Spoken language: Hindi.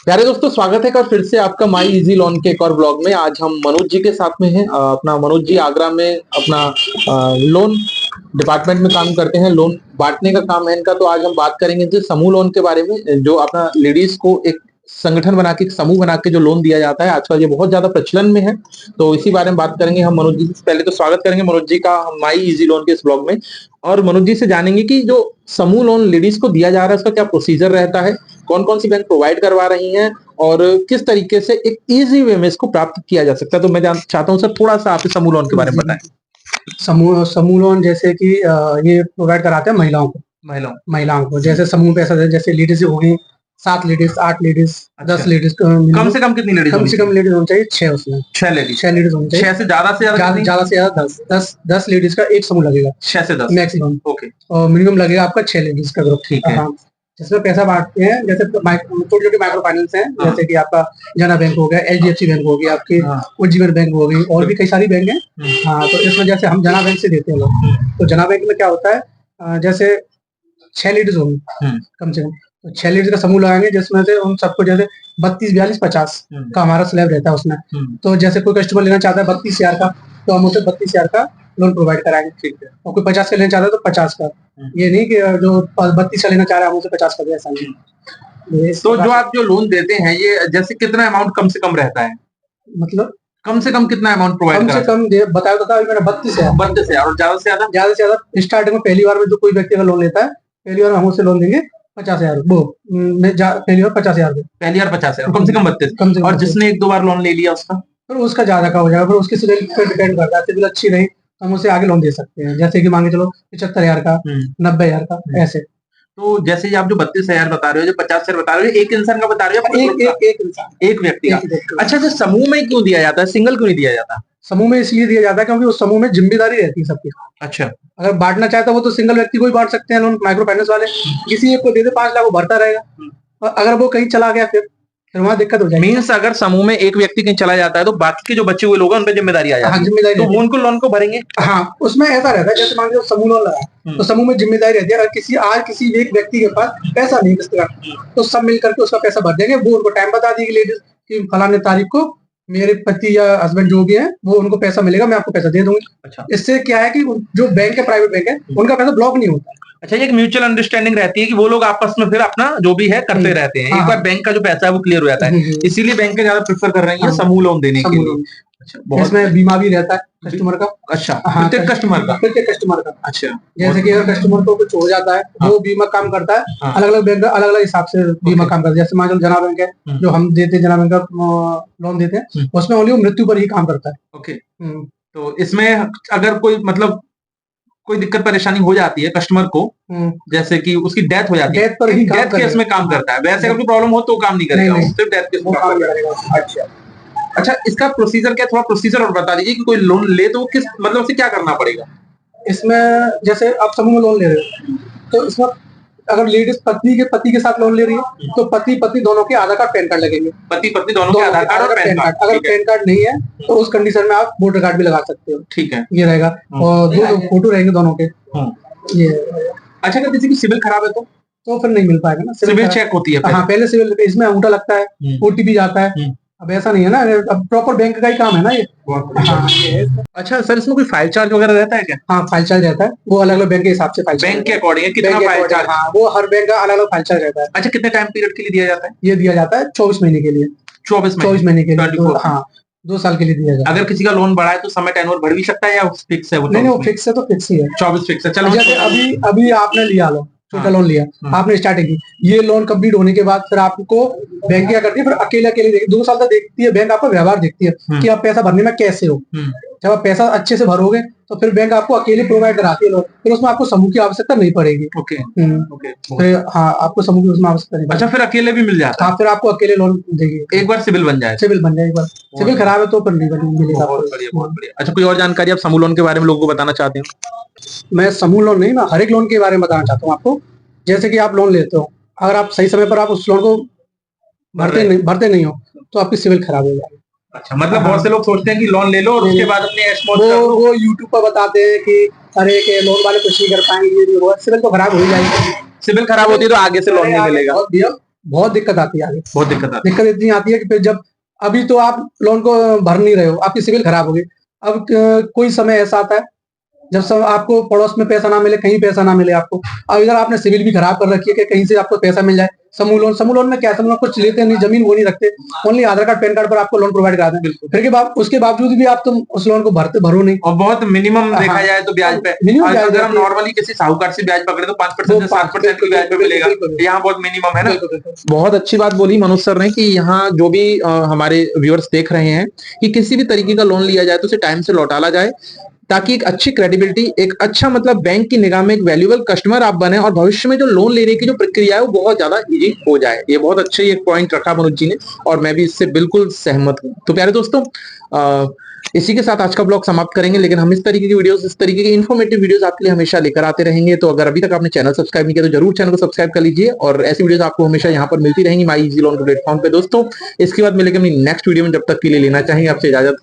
प्यारे दोस्तों, स्वागत है एक बार फिर से आपका माई इजी लोन के एक और ब्लॉग में। आज हम मनोज जी के साथ में हैं। अपना मनोज जी आगरा में अपना लोन डिपार्टमेंट में काम करते हैं। लोन बांटने का काम है इनका। तो आज हम बात करेंगे जो समूह लोन के बारे में, जो अपना लेडीज को एक संगठन बना के, एक समूह बना के जो लोन दिया जाता है आजकल, ये बहुत ज्यादा प्रचलन में है। तो इसी बारे में बात करेंगे हम मनोज जी से। पहले तो स्वागत करेंगे मनोज जी का माई इजी लोन के इस ब्लॉग में। और मनोज जी से जानेंगे कि जो समूह लोन लेडीज को दिया जा रहा है उसका क्या प्रोसीजर रहता है, कौन कौन सी बैंक प्रोवाइड करवा रही हैं, और किस तरीके से एक इजी वे में इसको प्राप्त किया जा सकता है। तो मैं चाहता हूँ सर, थोड़ा सा आप इस समूह लोन के बारे में बताएं। समूह समूह लोन जैसे कि ये प्रोवाइड कराते हैं महिलाओं को जैसे समूह पैसा जैसे लेडीज होगी 7 लेडीज 8 लेडीज अच्छा। 10 लेडीज कम से कम कितनी लेडीज कम से कम लेडीज होनी चाहिए 6 उसमें 6 लेडीज। 6 लेडीज होनी चाहिए। 6 से ज्यादा ज्यादा से ज्यादा 10 लेडीज का एक समूह लगेगा 6 से 10 मैक्सिमम। ओके। और मिनिमम लगेगा आपका 6 लेडीज का ग्रुप। ठीक है। हाँ, जिसमें पैसा बांटते हैं जैसे छोटे छोटे माइक्रो फाइनेंस है। हाँ। जैसे कि आपका जना बैंक हो गया, HDFC बैंक हो गया, आपकी हाँ। उज्जीवन बैंक हो गई, और भी कई सारी बैंक है। हाँ, तो इस वजह से हम जना बैंक से देते हैं लोग। तो जना बैंक में क्या होता है, जैसे 6 लेडीज होंगी कम से कम, तो 6 लेडीज का समूह लगाएंगे जिसमें से उन सबको जैसे 32 42 50 का हमारा स्लैब रहता है उसमें। तो जैसे कोई कस्टमर लेना चाहता है 32,000 का, तो हम उसे 32,000 का लोन प्रोवाइड कराएंगे। ठीक है। और कोई 50 का लेना चाहता है तो 50 का। ये नहीं कि जो 32 का लेना चाह रहा है हम उसे 50 का दे, ऐसा नहीं। तो जो आप जो लोन देते हैं, ये जैसे कितना अमाउंट कम से कम रहता है, मतलब कम से कम कितना अमाउंट प्रोवाइड कम से कम बताया तो था अभी मैंने 32,000। 32,000। और ज्यादा से ज्यादा स्टार्टिंग में पहली बार में जो कोई व्यक्ति का लोन लेता है, पहली बार हम उससे लोन देंगे 50,000। वो पहली बार 50,000 पहली बार 50,000, कम से कम 32। कम से कम। और जिसने एक दो बार लोन ले लिया उसका, फिर उसका ज्यादा का हो जाएगा, फिर उसकी सिविल पर डिपेंड करता है। सिविल अच्छी रही तो हम उसे आगे लोन दे सकते हैं, जैसे कि मांगे चलो 75,000 का, 90,000 का, ऐसे। तो जैसे ये आप जो 32,000 बता रहे हो, जो 50,000 बता रहे हो, एक इंसान का बता रहे हो, एक इंसान, एक व्यक्ति का। अच्छा, तो समूह में क्यों दिया जाता है, सिंगल क्यों नहीं दिया जाता? समूह में इसलिए दिया जाता है क्योंकि उस समूह में जिम्मेदारी रहती है सबकी। अच्छा। अगर बांटना चाहता है वो तो सिंगल व्यक्ति को ही बांट सकते हैं लोन, माइक्रो फाइनेंस वाले किसी एक को दे दे 5 लाख, वो भरता रहेगा। और अगर वो कहीं चला गया फिर वहां दिक्कत हो जाएगी। मीन्स अगर समूह में एक व्यक्ति कहीं चला जाता है तो बाकी के जो बचे हुए लोग हैं उन पर जिम्मेदारी आ जाती है। जिम्मेदारी तो वो उनको लोन को भरेंगे। हाँ, उसमें ऐसा रहता है जैसे मान लो समूह लोन लगा तो समूह में जिम्मेदारी रहती है। अगर किसी एक व्यक्ति के पास पैसा नहीं किस तरह, तो सब मिल करके उसका पैसा भर देंगे। वो उनको टाइम बता देगी लेडीज कि फलाने तारीख को मेरे पति या हस्बैंड जो भी है वो उनको पैसा मिलेगा, मैं आपको पैसा दे दूंगी। अच्छा। इससे क्या है कि जो बैंक है, प्राइवेट बैंक है, उनका पैसा ब्लॉक नहीं होता। अच्छा, ये एक म्यूचुअल अंडरस्टैंडिंग रहती है कि वो लोग आपस में फिर अपना जो भी है करते रहते हैं। एक बार बैंक का जो पैसा है वो क्लियर हो जाता है, इसीलिए बैंक ज्यादा प्रेफर कर रही है समूह लोन देने के लिए। अच्छा, इसमें बीमा भी रहता है कस्टमर का। अच्छा, प्रत्येक कस्टमर का। अच्छा। जैसे कि अगर कस्टमर को कुछ हो जाता है, वो बीमा काम करता है। अलग अलग बैंक अलग अलग हिसाब से बीमा काम करता है। जैसे मान लो जना बैंक है जो हम देते हैं, जना बैंक का लोन देते हैं, उसमें ओनली मृत्यु पर ही काम करता है। ओके। तो इसमें अगर कोई मतलब कोई दिक्कत परेशानी हो जाती है कस्टमर को, जैसे कि उसकी डेथ हो जाती है, डेथ पर ही डेथ केस में काम करता है। वैसे अगर कोई प्रॉब्लम हो तो काम नहीं करेगा, सिर्फ डेथ केस में काम करेगा। अच्छा। अच्छा, इसका प्रोसीजर क्या, थोड़ा प्रोसीजर और बता दीजिए कि कोई लोन ले तो किस मतलब से क्या करना पड़ेगा इसमें। जैसे आप समूह में लोन ले रहे हो तो इसमें अगर लेडीज पति के साथ लोन ले रही है तो पति दोनों के आधार कार्ड पैन कार्ड लगेंगे। पति पत्नी दोनों के आधार कार्ड और पैन कार्ड। अगर पैन कार्ड नहीं है तो उस कंडीशन में आप वोटर कार्ड भी लगा सकते हो। ठीक है, ये रहेगा। और 2 फोटो रहेंगे दोनों के। ये। अच्छा, अगर किसी की सिविल खराब है तो फिर नहीं मिल पाएगा ना। सिविल चेक होती है। हाँ, पहले सिविल, इसमें अंगूठा लगता है, OTP जाता है। अब ऐसा नहीं है ना, अब प्रॉपर बैंक का ही काम है ना ये। हाँ। अच्छा सर, इसमें कोई फाइल चार्ज वगैरह रहता है क्या? हाँ, फाइल चार्ज रहता है। वो अलग अलग बैंक के हिसाब से फाइल चार्ज, बैंक के अकॉर्डिंग कितना फाइल चार्ज? हाँ, वो हर बैंक का अलग अलग फाइल चार्ज रहता है। अच्छा, कितने टाइम पीरियड के लिए दिया जाता है? ये दिया जाता है 24 महीने के लिए। 24 महीने के लिए। हाँ, 2 साल के लिए दिया जाता है। अगर किसी का लोन बढ़ा है तो समय टेन्योर बढ़ भी सकता है या फिक्स है? वो नहीं, वो फिक्स है तो फिक्स ही है, 24 फिक्स है। चलो, जैसे अभी आपने लिया लो, छोटा लोन लिया, आपने स्टार्टिंग की, ये लोन कंप्लीट होने के बाद फिर आपको बैंक क्या करती है, फिर अकेले देखती है, 2 साल तक देखती है बैंक, आपका व्यवहार देखती है कि आप पैसा भरने में कैसे हो। जब आप पैसा अच्छे से भरोगे तो फिर बैंक आपको अकेले प्रोवाइड कराती है लोन, फिर उसमें आपको समूह की आवश्यकता नहीं पड़ेगी। ओके। फिर हाँ, आपको समूह की उसमें आवश्यकता नहीं। अच्छा, फिर अकेले भी मिल जाता है? हाँ, फिर आपको अकेले लोन देगी एक बार सिविल बन जाए। एक बार सिविल खराब है तो फिर नहीं मिलेगा। बहुत बढ़िया। अच्छा, कोई और जानकारी आप समूह लोन के बारे में लोगों को बताना चाहते हैं? मैं समूह लोन नहीं, मैं हर एक लोन के बारे में बताना चाहता हूँ आपको। जैसे कि आप लोन लेते हो, अगर आप सही समय पर आप उस लोन को भरते नहीं हो तो आपकी सिविल खराब हो जाएगी। अच्छा, मतलब बहुत से लोग सोचते हैं कि लोन ले लो और उसके बाद अपने वो यूट्यूब पर बताते हैं कि अरे के लोन वाले कुछ नहीं कर पाएंगे, सिविल तो खराब हो ही जाएगी। सिविल खराब होती है तो आगे से लोन नहीं मिलेगा। बहुत दिक्कत आती है आगे। बहुत दिक्कत इतनी आती है कि फिर जब अभी तो आप लोन को भर नहीं रहे हो, आपकी सिविल खराब हो गई। अब कोई समय ऐसा आता है जब सब आपको पड़ोस में पैसा ना मिले, कहीं पैसा ना मिले आपको। अब इधर आपने सिविल भी खराब कर रखी है कि कहीं से आपको पैसा मिल जाए। समूह लोन में क्या है, समूह लोन कुछ लेते नहीं, जमीन वो नहीं रखते, ओनली आधार कार्ड पैन कार्ड पर आपको लोन प्रोवाइड कराते हैं। फिर के बाद उसके बावजूद भी आप तुम उस लोन को भरो नहीं, और बहुत मिनिमम देखा जाए तो ब्याज पे, अगर हम नॉर्मली किसी साहूकार से ब्याज पकड़े तो 5% से 7% की ब्याज पे मिलेगा, यहाँ बहुत मिनिमम है ना। बहुत अच्छी बात बोली मनोज सर ने कि यहाँ जो भी हमारे व्यूअर्स देख रहे हैं कि किसी भी तरीके का लोन लिया जाए तो उसे टाइम से लौटाला जाए, ताकि एक अच्छी क्रेडिबिलिटी, एक अच्छा मतलब बैंक की निगाह में एक वैल्यूएबल कस्टमर आप बने और भविष्य में जो लोन लेने की जो प्रक्रिया है वो बहुत ज्यादा इजी हो जाए। ये बहुत अच्छे एक पॉइंट रखा मनोज जी ने और मैं भी इससे बिल्कुल सहमत हूं। तो प्यारे दोस्तों, इसी के साथ आज का ब्लॉग समाप्त करेंगे, लेकिन हम इस तरीके की वीडियोस, इस तरीके की इन्फॉर्मेटिव वीडियोस आपके लिए हमेशा लेकर आते रहेंगे। तो अगर अभी तक आपने चैनल सब्सक्राइब नहीं किया तो जरूर चैनल को सब्सक्राइब कर लीजिए और ऐसी वीडियोस आपको हमेशा यहाँ पर मिलती रहेंगी माई इजी लोन के प्लेटफॉर्म पे। दोस्तों इसके बाद मिलेंगे अपनी नेक्स्ट वीडियो में, जब तक के लिए लेना चाहेंगे आपसे इजाजत।